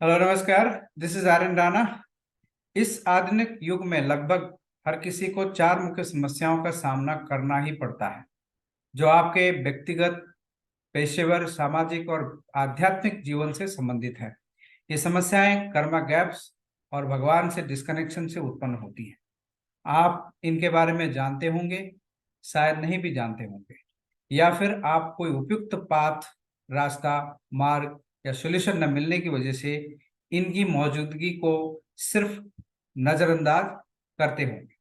Hello नमस्कार। This is Aryan Rana. इस आधुनिक युग में लगभग हर किसी को चार मुख्य समस्याओं का सामना करना ही पड़ता है, जो आपके व्यक्तिगत, पेशेवर, सामाजिक और आध्यात्मिक जीवन से संबंधित है। ये समस्याएं कर्मा गैप्स और भगवान से डिस्कनेक्शन से उत्पन्न होती हैं। आप इनके बारे में जानते होंगे, शायद नहीं भी जानते होंगे, या फिर आप कोई उपयुक्त पाथ, रास्ता, मार्ग या सॉल्यूशन न मिलने की वजह से इनकी मौजूदगी को सिर्फ नजरअंदाज करते होंगे।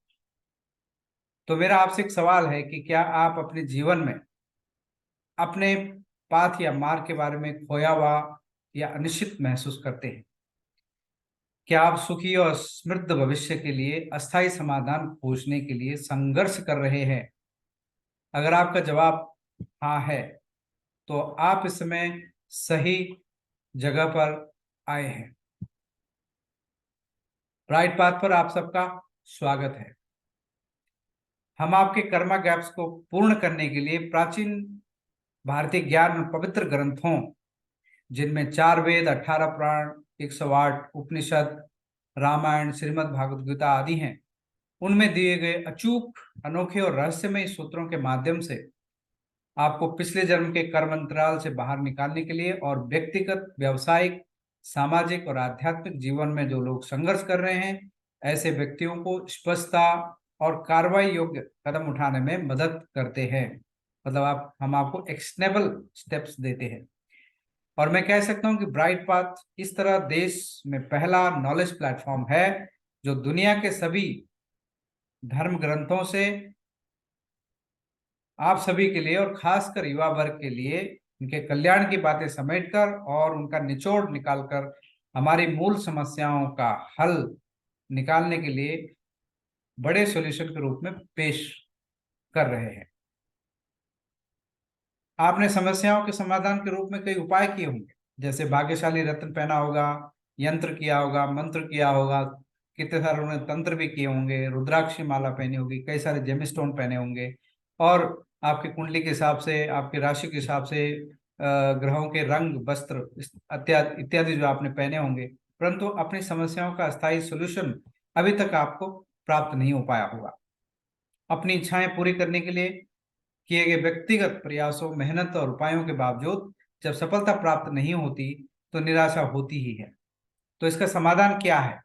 तो मेरा आपसे एक सवाल है कि क्या आप अपने जीवन में अपने पाथ या मार्ग के बारे में खोया हुआ या अनिश्चित महसूस करते हैं? क्या आप सुखी और समृद्ध भविष्य के लिए अस्थायी समाधान खोजने के लिए संघर्ष कर रहे हैं? अगर आपका जवाब हाँ है, तो आप इस समय सही जगह पर आए हैं। ब्राइट पाथ पर आप सबका स्वागत है। हम आपके कर्मा गैप्स को पूर्ण करने के लिए प्राचीन भारतीय ज्ञान और पवित्र ग्रंथों, जिनमें 4 वेद, 18 पुराण, 108 उपनिषद, रामायण, श्रीमद् भागवत गीता आदि हैं, उनमें दिए गए अचूक, अनोखे और रहस्यमय सूत्रों के माध्यम से आपको पिछले जन्म के कर्म अंतराल से बाहर निकालने के लिए और व्यक्तिगत, व्यावसायिक, सामाजिक और आध्यात्मिक जीवन में जो लोग संघर्ष कर रहे हैं, ऐसे व्यक्तियों को स्पष्टता और कार्रवाई योग्य कदम उठाने में मदद करते हैं। मतलब हम आपको एक्शनेबल स्टेप्स देते हैं। और मैं कह सकता हूं कि ब्राइट पाथ इस तरह देश में पहला नॉलेज प्लेटफॉर्म है जो दुनिया के सभी धर्म ग्रंथों से आप सभी के लिए और खासकर युवा वर्ग के लिए उनके कल्याण की बातें समेटकर और उनका निचोड़ निकालकर हमारी मूल समस्याओं का हल निकालने के लिए बड़े सॉल्यूशन के रूप में पेश कर रहे हैं। आपने समस्याओं के समाधान के रूप में कई उपाय किए होंगे, जैसे भाग्यशाली रत्न पहना होगा, यंत्र किया होगा, मंत्र किया होगा, कितने सारे उन्होंने तंत्र भी किए होंगे, रुद्राक्षी माला पहनी होगी, कई सारे जेमस्टोन पहने होंगे, और आपकी कुंडली के हिसाब से, आपकी राशि के हिसाब से ग्रहों के रंग, वस्त्र इत्यादि इत्यादि जो आपने पहने होंगे, परंतु अपनी समस्याओं का स्थायी सोल्यूशन अभी तक आपको प्राप्त नहीं हो पाया होगा। अपनी इच्छाएं पूरी करने के लिए किए गए व्यक्तिगत प्रयासों, मेहनत और उपायों के बावजूद जब सफलता प्राप्त नहीं होती तो निराशा होती ही है। तो इसका समाधान क्या है?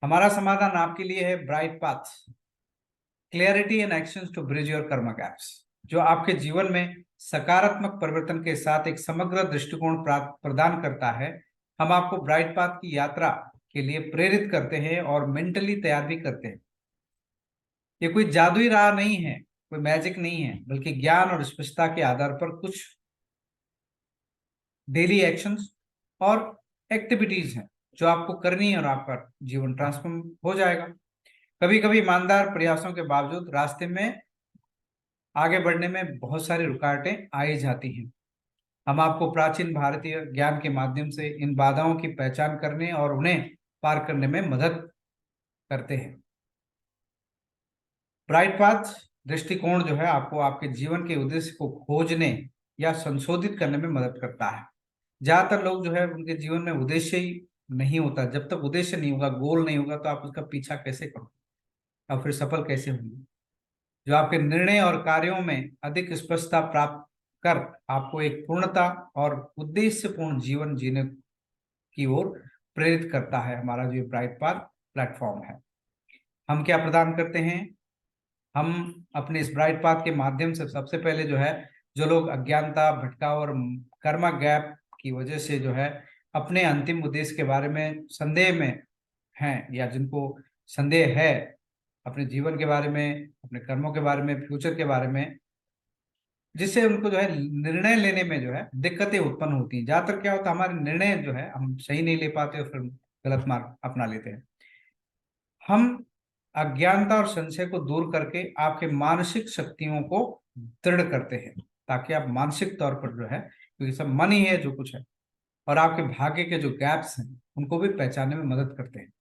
हमारा समाधान आपके लिए है bright path, clarity and actions to bridge your karma gaps, जो आपके जीवन में सकारात्मक परिवर्तन के साथ एक समग्र दृष्टिकोण प्रदान करता है। हम आपको ब्राइट पाथ की यात्रा के लिए प्रेरित करते हैं और मेंटली तैयार भी करते हैं। ये कोई जादुई राह नहीं है, कोई मैजिक नहीं है, बल्कि ज्ञान और स्पष्टता के आधार पर कुछ डेली एक्शंस और एक्टिविटीज हैं जो आपको करनी है और आपका जीवन ट्रांसफॉर्म हो जाएगा। कभी कभी ईमानदार प्रयासों के बावजूद रास्ते में आगे बढ़ने में बहुत सारी रुकावटें आई जाती हैं। हम आपको प्राचीन भारतीय ज्ञान के माध्यम से इन बाधाओं की पहचान करने और उन्हें पार करने में मदद करते हैं। ब्राइट पाथ दृष्टिकोण जो है आपको आपके जीवन के उद्देश्य को खोजने या संशोधित करने में मदद करता है। ज्यादातर लोग जो है उनके जीवन में उद्देश्य ही नहीं होता। जब तक उद्देश्य नहीं होगा, गोल नहीं होगा, तो आप उसका पीछा कैसे करोगे और फिर सफल कैसे होंगे? जो आपके निर्णय और कार्यों में अधिक स्पष्टता प्राप्त कर आपको एक पूर्णता और उद्देश्यपूर्ण जीवन जीने की ओर प्रेरित करता है। हमारा जो ब्राइट पाथ प्लेटफॉर्म है, हम क्या प्रदान करते हैं? हम अपने इस ब्राइट पाथ के माध्यम से सबसे पहले जो है, जो लोग अज्ञानता, भटकाव और कर्मा गैप की वजह से जो है अपने अंतिम उद्देश्य के बारे में संदेह में हैं, या जिनको संदेह है अपने जीवन के बारे में, अपने कर्मों के बारे में, फ्यूचर के बारे में, जिससे उनको जो है निर्णय लेने में जो है दिक्कतें उत्पन्न होती हैं। ज्यादातर क्या होता है, हमारे निर्णय जो है हम सही नहीं ले पाते और फिर गलत मार्ग अपना लेते हैं। हम अज्ञानता और संशय को दूर करके आपके मानसिक शक्तियों को दृढ़ करते हैं, ताकि आप मानसिक तौर पर जो है, क्योंकि सब मन ही है जो कुछ है, और आपके भाग्य के जो गैप्स हैं उनको भी पहचानने में मदद करते हैं।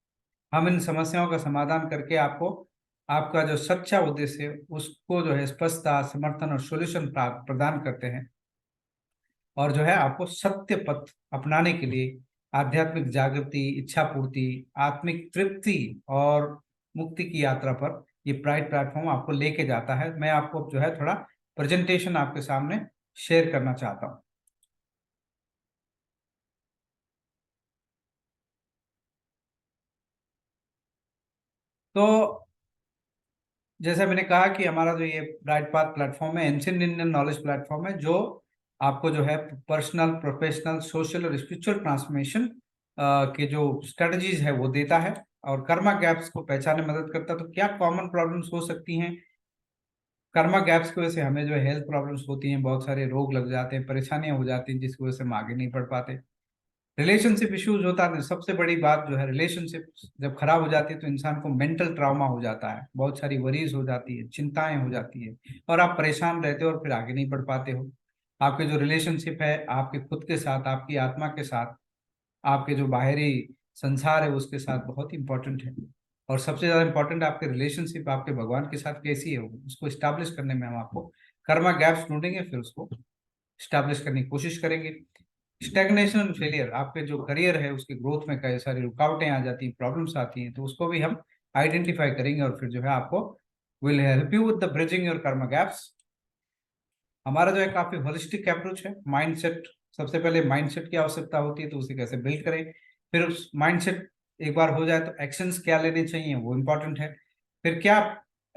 हम इन समस्याओं का समाधान करके आपको आपका जो सच्चा उद्देश्य है उसको जो है स्पष्टता, समर्थन और सॉल्यूशन प्रदान करते हैं। और जो है आपको सत्य पथ अपनाने के लिए आध्यात्मिक जागृति, इच्छा पूर्ति, आत्मिक तृप्ति और मुक्ति की यात्रा पर ये ब्राइट प्लेटफॉर्म आपको लेके जाता है। मैं आपको जो है थोड़ा प्रेजेंटेशन आपके सामने शेयर करना चाहता हूँ। तो जैसे मैंने कहा कि हमारा जो ये ब्राइट पाथ प्लेटफॉर्म है, एंशिएंट इंडियन नॉलेज प्लेटफॉर्म है, जो आपको जो है पर्सनल, प्रोफेशनल, सोशल और स्पिरिचुअल ट्रांसफॉर्मेशन के जो स्ट्रेटजीज है वो देता है, और कर्मा गैप्स को पहचानने में मदद करता है। तो क्या कॉमन प्रॉब्लम्स हो सकती हैं कर्मा गैप्स की वजह से? हमें जो है हेल्थ प्रॉब्लम्स होती हैं, बहुत सारे रोग लग जाते हैं, परेशानियां हो जाती हैं, जिसकी वजह से हम आगे नहीं बढ़ पाते। रिलेशनशिप इश्यूज होता है, सबसे बड़ी बात जो है रिलेशनशिप जब खराब हो जाती है तो इंसान को मेंटल ट्रॉमा हो जाता है, बहुत सारी वरीज हो जाती है, चिंताएं हो जाती है, और आप परेशान रहते हो और फिर आगे नहीं बढ़ पाते हो। आपके जो रिलेशनशिप है आपके खुद के साथ, आपकी आत्मा के साथ, आपके जो बाहरी संसार है उसके साथ बहुत इंपॉर्टेंट है। और सबसे ज्यादा इंपॉर्टेंट आपके रिलेशनशिप आपके भगवान के साथ कैसी है, उसको स्टैब्लिश करने में हम आपको कर्मा गैप्स ढूंढेंगे, फिर उसको स्टैब्लिश करने की कोशिश करेंगे। स्टैग्नेशन एंड फेलियर, आपके जो करियर है उसके ग्रोथ में कई सारी रुकावटें आ जाती हैं, प्रॉब्लम्स आती हैं, तो उसको भी हम आइडेंटिफाई करेंगे, और फिर जो है आपको will help you with the bridging your karma gaps. हमारा जो है काफी होलिस्टिक अप्रोच है। माइंडसेट, सबसे पहले माइंडसेट की आवश्यकता होती है, तो उसे कैसे बिल्ड करें, फिर उस माइंडसेट एक बार हो जाए तो एक्शंस क्या लेने चाहिए वो इम्पोर्टेंट है। फिर क्या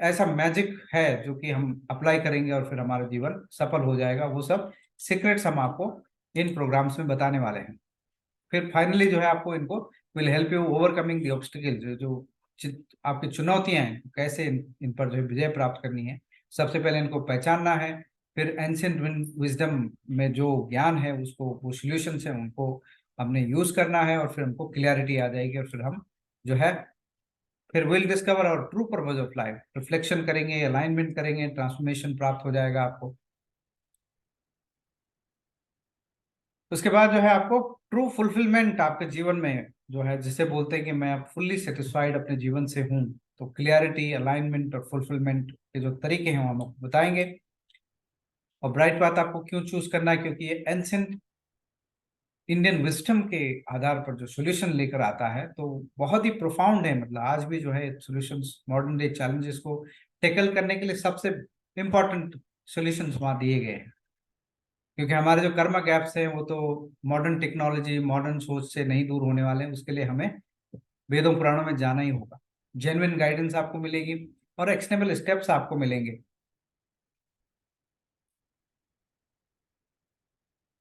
ऐसा मैजिक है जो कि हम अप्लाई करेंगे और फिर हमारा जीवन सफल हो जाएगा, वो सब सीक्रेट्स हम आपको इन प्रोग्राम्स में बताने वाले हैं। फिर फाइनली जो है आपको इनको will help you overcoming the obstacle, जो आपकी चुनौतियां हैं कैसे इन पर जो है विजय प्राप्त करनी है। सबसे पहले इनको पहचानना है, फिर एंशिएंट विजडम में जो ज्ञान है उसको, वो सॉल्यूशंस है उनको हमने यूज करना है, और फिर हमको क्लियरिटी आ जाएगी, और फिर हम जो है फिर विल डिस्कवर और true purpose of life, reflection करेंगे, अलाइनमेंट करेंगे, ट्रांसफॉर्मेशन प्राप्त हो जाएगा आपको। उसके बाद जो है आपको ट्रू फुलफिलमेंट आपके जीवन में जो है, जिसे बोलते हैं कि मैं अब फुल्ली सेटिस्फाइड अपने जीवन से हूँ, तो क्लियरिटी, अलाइनमेंट और फुलफिलमेंट के जो तरीके हैं वो हम आपको बताएंगे। और ब्राइट बात आपको क्यों चूज करना है, क्योंकि ये एंशिएंट इंडियन विस्डम के आधार पर जो सॉल्यूशन लेकर आता है, तो बहुत ही प्रोफाउंड है। मतलब आज भी जो है सॉल्यूशंस मॉडर्न डे चैलेंजेस को टैकल करने के लिए सबसे इंपॉर्टेंट सॉल्यूशंस वहाँ दिए गए हैं। क्योंकि हमारे जो कर्मा गैप्स हैं वो तो मॉडर्न टेक्नोलॉजी, मॉडर्न सोच से नहीं दूर होने वाले हैं, उसके लिए हमें वेदों पुराणों में जाना ही होगा। जेन्युइन गाइडेंस आपको मिलेगी और एक्शनेबल स्टेप्स आपको मिलेंगे।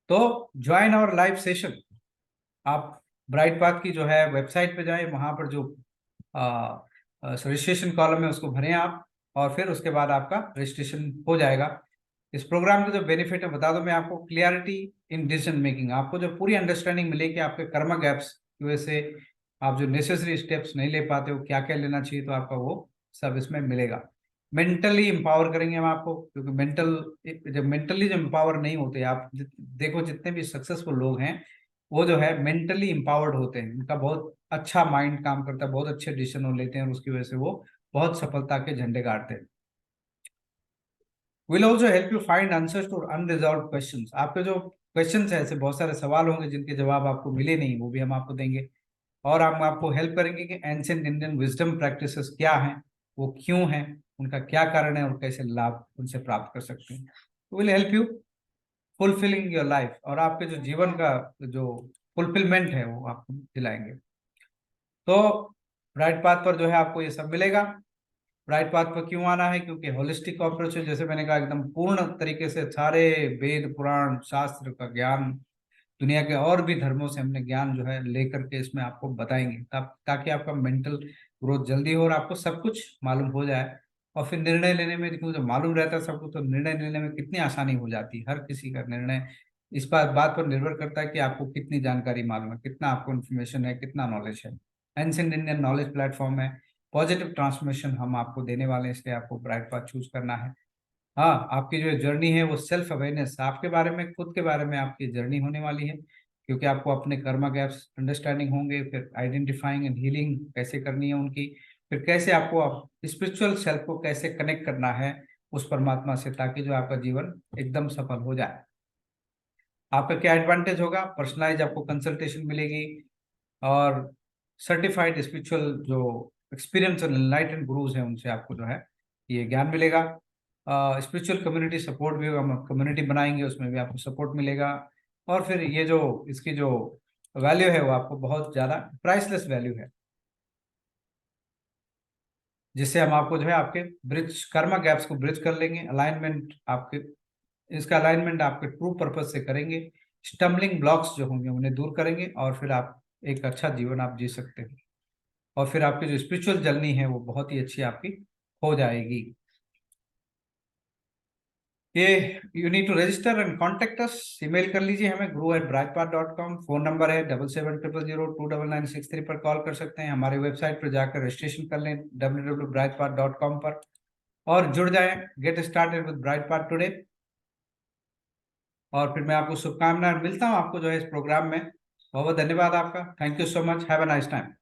तो ज्वाइन आवर लाइव सेशन। आप ब्राइट पाथ की जो है वेबसाइट पे जाएं, वहां पर जो रजिस्ट्रेशन कॉलम है उसको भरें आप, और फिर उसके बाद आपका रजिस्ट्रेशन हो जाएगा। इस प्रोग्राम के जो बेनिफिट है बता दो मैं आपको, क्लियरिटी इन डिसीजन मेकिंग, आपको जो पूरी अंडरस्टैंडिंग मिलेगी आपके कर्मा गैप्स की वजह से आप जो नेसेसरी स्टेप्स नहीं ले पाते हो, क्या क्या लेना चाहिए, तो आपका वो सब इसमें मिलेगा। मेंटली एम्पावर करेंगे हम आपको, क्योंकि जब मेंटली जब एम्पावर नहीं होते आप, देखो जितने भी सक्सेसफुल लोग हैं वो जो है मेंटली एम्पावर्ड होते हैं, उनका बहुत अच्छा माइंड काम करता है, बहुत अच्छे डिसीजन वो लेते हैं, और उसकी वजह से वो बहुत सफलता के झंडे गाड़ते हैं। Will also help you find answers to unresolved questions. आपके जो क्वेश्चंस है, ऐसे बहुत सारे सवाल होंगे जिनके जवाब आपको मिले नहीं, वो भी हम आपको देंगे। और हम आपको हेल्प करेंगे कि एंशिएंट इंडियन विजडम प्रैक्टिसेस क्या हैं, वो क्यों हैं, उनका क्या कारण है, और कैसे लाभ उनसे प्राप्त कर सकते हैं। Will help you fulfilling your life, और आपके जो जीवन का जो फुलफिलमेंट है वो आपको दिलाएंगे। तो ब्राइट पाथ पर जो है आपको ये सब मिलेगा। ब्राइट पाथ पर क्यों आना है, क्योंकि होलिस्टिक अप्रोच है, जैसे मैंने कहा एकदम पूर्ण तरीके से सारे वेद पुराण शास्त्र का ज्ञान, दुनिया के और भी धर्मों से हमने ज्ञान जो है लेकर के इसमें आपको बताएंगे, ताकि आपका मेंटल ग्रोथ जल्दी हो और आपको सब कुछ मालूम हो जाए। और फिर निर्णय लेने में, क्योंकि जब मालूम रहता है सबको, तो निर्णय लेने में कितनी आसानी हो जाती है। हर किसी का निर्णय इस बात पर निर्भर करता है कि आपको कितनी जानकारी मालूम है, कितना आपको इन्फॉर्मेशन है, कितना नॉलेज है। एंशिएंट इंडियन नॉलेज प्लेटफॉर्म है, पॉजिटिव ट्रांसफॉर्मेशन हम आपको देने वाले हैं, इसलिए आपको ब्राइट पाथ चूज करना है। हाँ, आपकी जो जर्नी है वो सेल्फ अवेयरनेस, आपके बारे में, खुद के बारे में आपकी जर्नी होने वाली है, क्योंकि आपको अपने कर्मा गैप्स अंडरस्टैंडिंग होंगे, फिर आइडेंटिफाइंग एंड हीलिंग कैसे करनी है उनकी, फिर कैसे आपको स्पिरिचुअल सेल्फ को कैसे कनेक्ट करना है उस परमात्मा से, ताकि जो आपका जीवन एकदम सफल हो जाए। आपका क्या एडवांटेज होगा? पर्सनलाइज आपको कंसल्टेशन मिलेगी, और सर्टिफाइड स्पिरिचुअल जो एक्सपीरियंस और एनलाइटेंड गुरुज हैं उनसे आपको जो है ये ज्ञान मिलेगा। स्पिरिचुअल कम्युनिटी सपोर्ट भी होगा, हम कम्युनिटी बनाएंगे, उसमें भी आपको सपोर्ट मिलेगा। और फिर ये जो इसकी जो वैल्यू है वो आपको बहुत ज़्यादा प्राइसलेस वैल्यू है, जिससे हम आपको जो है आपके ब्रिज कर्मा गैप्स को ब्रिज कर लेंगे, अलाइनमेंट आपके, इसका अलाइनमेंट आपके ट्रू पर्पस से करेंगे, स्टम्बलिंग ब्लॉक्स जो होंगे उन्हें दूर करेंगे, और फिर आप एक अच्छा जीवन आप जी सकते हैं, और फिर आपकी जो स्पिरिचुअल जर्नी है वो बहुत ही अच्छी आपकी हो जाएगी। ये you need to register and contact us, email कर लीजिए हमें guru@brightpath.com, फोन नंबर है 7700029963 पर कॉल कर सकते हैं, हमारे वेबसाइट पर जाकर रजिस्ट्रेशन कर लें www.brightpath.com पर, और जुड़ जाएं, get started with bright path today. और फिर मैं आपको शुभकामनाएं, मिलता हूं आपको जो है इस प्रोग्राम में। बहुत बहुत धन्यवाद आपका, thank you so much, have a nice time.